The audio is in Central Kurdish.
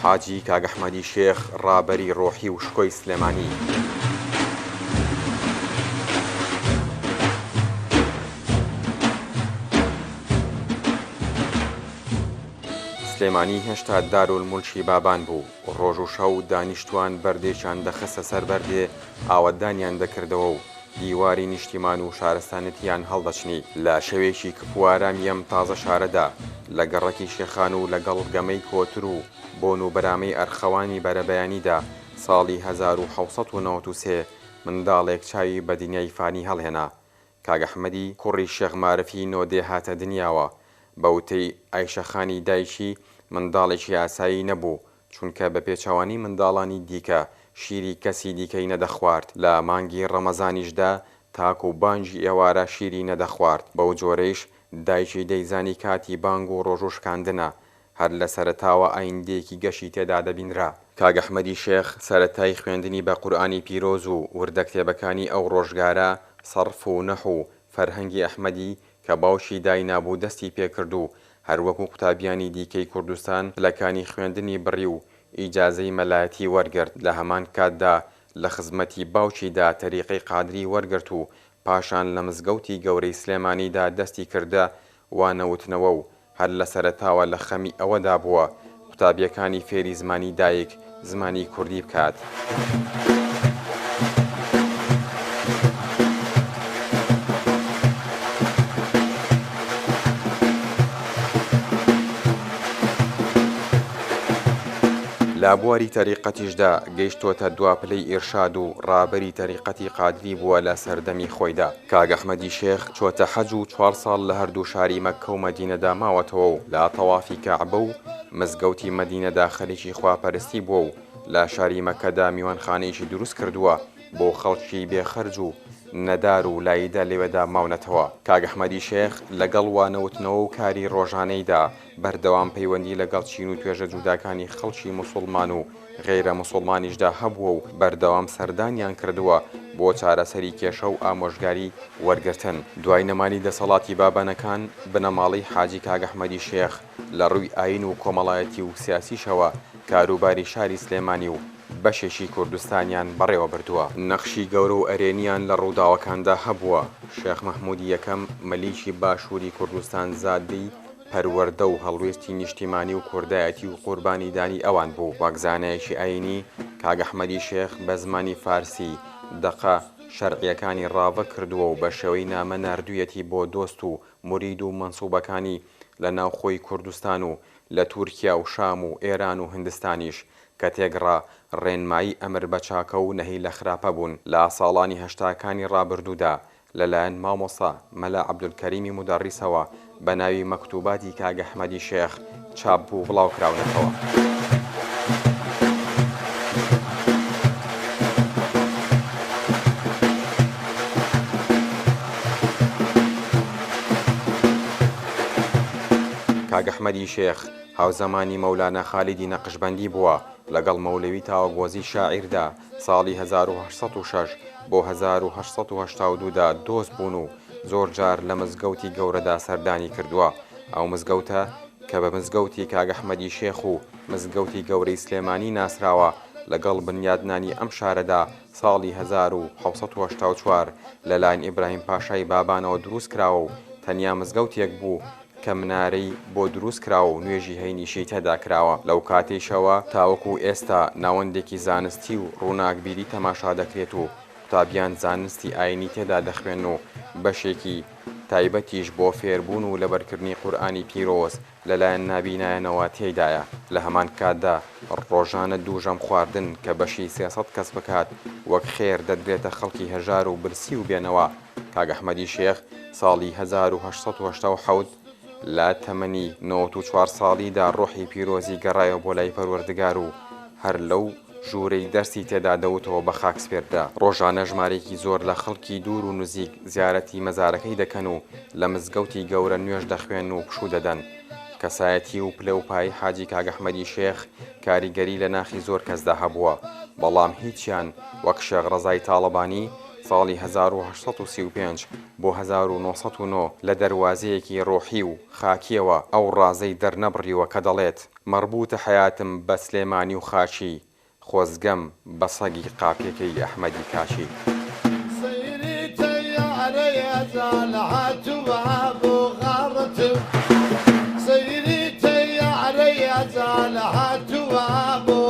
حاجی کاگەحمەدی شێخ ڕابەری ڕۆحی و شکۆی سلێمانی. سلێمانی هێشتا دارولمولکی بابان بوو. ڕۆژ و شەو دانیشتوان بەردێکیان دەخستە سەر بەردێ ئاوەدانیان دەکردەوە و دیواری نیشتیمان و شارستانەتیان هەڵدەچنی. لە شەوێکی کپوارامیم تازە شارەدا لە گەڕەکی شێخان و لەگەڵ گەمەی کۆتر و بۆن و بەرامەی ئەرخەوانی بەرەبەیانیدا ساڵی 1993 منداڵێک چاوی بە دنیای فانی هەڵهێنا. کاگەحمەدی کوڕی شێخ مارەفی نۆدێ هاتە دنیاوە. بەوتەی ئایشەخانی دایکی منداڵێکی ئاسایی نەبوو، چونکە بە پێچەوانی منداڵانی دیکە شیری کەسی دیکەی نەدەخوارد. لە مانگی ڕەمەزانیشدا تاکو و بانگی ئێوارە شیری نەدەخوارد. بەو جۆرەیش دایکی دەیزانی کاتی بانگ و ڕۆژوشکاندنە هەر لە سەرەتاوە ئایندەیەکی گەشی تێدا دەبینرا. کاگەحمەدی شێخ سەرەتای خوێندنی بە قورئانی پیرۆز و وردە کتێبەکانی ئەو ڕۆژگارە سەرف و نەحو و فەرهەنگی ئەحمەدی کە باوشی داینابوو دەستی پێکرد و هەروەکو قوتابیانی دیکەی کوردستان پلەکانی خوێندنی بڕی و ئیجازەی مەلایەتی وەرگرت. لە هەمان کاتدا لە خزمەتی باوکیدا تەریقەی قادری وەرگرت و پاشان لە مزگەوتی گەورەی سلێمانیدا دەستی کردە وانەوتنەوە و هەر لە سەرەتاوە لە خەمی ئەوەدا بووە قوتابیەکانی فێری زمانی دایک زمانی کوردی بکات. لە بواری تەریقەتیشدا گەیشتۆتە دواپلەی ئێرشاد و ڕابەری تەریقەتی قادری بووە لە سەردەمی خۆیدا. کاگەحمەدی شێخ چۆتە حەج و 4 ساڵ لە هەردوو شاری مەککە و مەدینەدا ماوەتەوە و لە تەوافی کەعبە و مزگەوتی مەدینەدا خەریکی خواپەرستی بووە و لە شاری مەککەدا میوانخانەیەکی دروست کردووە بۆ خەڵکی بێخەرج و نەدار و لایدا لێوەدا ماونەتەوە. کاگەحمەدی شێخ لەگەڵ وانەوتنەوە و کاری ڕۆژانەیدا بەردەوام پەیوەندی لەگەڵ چین و توێژە جووداکانی خەڵکی موسڵمان و غێرە موسڵمانیشدا هەبووە و بەردەوام سەردانیان کردووە بۆ چارەسەری کێشە و ئامۆژگاری وەرگرتن. دوای نەمانی دەسەڵاتی بابەنەکان بنەماڵەی حاجی کاگەحمەدی شێخ لە ڕووی ئاین و کۆمەڵایەتی و سیاسیشەوە کاروباری شاری سلێمانی و بەشێکی کوردستانیان بەڕێوە بردووە. نەخشی گەورە و ئەرێنیان لە ڕووداوەکاندا هەبووە. شێخ مەحموودی یەکەم مەلیکی باشووری کوردستان زادی پەروەردە و هەڵوێستی نیشتیمانی و کوردایەتی و قوربانی دانی ئەوان بوو. وەکزانایەکی ئاینی کاگەحمەدی شێخ بە زمانی فارسی دەقە شەرعیەکانی ڕاوە کردووە و بە شێوەی نامە ناردوویەتی بۆ دۆست و مرید و مەنسووبەکانی لە ناوخۆی کوردستان و لە تورکیا و شام و ئێران و هندستانیش کە تێگڕا ڕێنمایی ئەمر بە چاکە و نەهی لە خراپە بوون. لە ساڵانی هەشتاکانی ڕابردوودا لەلایەن مامۆستا مەلا عەبدولکەریمی مودەڕیسەوە بە ناوی مەکتوباتی کاگەحمەدی شێخ چاپ بوو بڵاوکراونەتەوە. کاگەحمەدی شێخ هاوزەمانی مەولانە خالیدی نەقشبەندی بووە. لەگەڵ مەولەوی تاوەگۆزی شاعیردا ساڵی 1906 بۆ 1982دا دۆست بوون و زۆر جار لە مزگەوتی گەورەدا سەردانی کردووە. ئەو مزگەوتە کە بە مزگەوتی کاگەحمەدی شێخ و مزگەوتی گەورەی سلێمانی ناسراوە لەگەڵ بنیادنانی ئەم شارەدا ساڵی 1984 لەلایەن ئیبراهیم پاشای بابانەوە دروست کراوە و تەنیا مزگەوتێک بوو کە منارەی بۆ دروست کراوە و نوێژی هەینیشی تێدا کراوە. لەو کاتێشەوە تاوەکو ئێستا ناوەندێکی زانستی و ڕووناکبیری تەماشا دەکرێت و قوتابیان زانستی ئاینی تێدا دەخوێن و بەشێکی تایبەتیش بۆ فێربوون و لەبەرکردنی قورئانی پیرۆز لەلایەن نابینایەنەوە تێدایە. لە هەمان کاتدا ڕۆژانە دووژەم خواردن کە بەشی 300 کەس بکات وەک خێر دەدرێتە خەڵکی هەژار و برسی و بێنەوە. کاگەحمەدی شێخ ساڵی 1970 لە تەمەنی 94 ساڵیدا ڕۆحی پیرۆزی گەڕایەوە بۆ لای پەروەردگار و هەر لەو ژوورەی دەرسی تێدا دەوتەوە بە خاک سپێردا. ڕۆژانە ژمارێکی زۆر لە خەڵکی دوور و نزیک زیارەتی مەزارەکەی دەکەن و لە مزگەوتی گەورە نوێژ دەخوێن و پشوو دەدەن. کەسایەتی و پلە و پای حاجی کاگەحمەدی شێخ کاریگەری لە ناخی زۆر کەسدا هەبووە، بەڵام هیچیان وەک شێخ ڕەزای تاڵەبانی ساڵی 1935 بۆ 1909 لە دەواازەیەکی ڕۆحی و خاکیەوە ئەو ڕازەی دەرنەبڕیوە کە دەڵێت مەربوتە حیاتم بە سلێمانی و خاچی خۆزگەم بە سەگی قاپێکەی ئەحمەدی کاشی سيري تياري زال هاتوا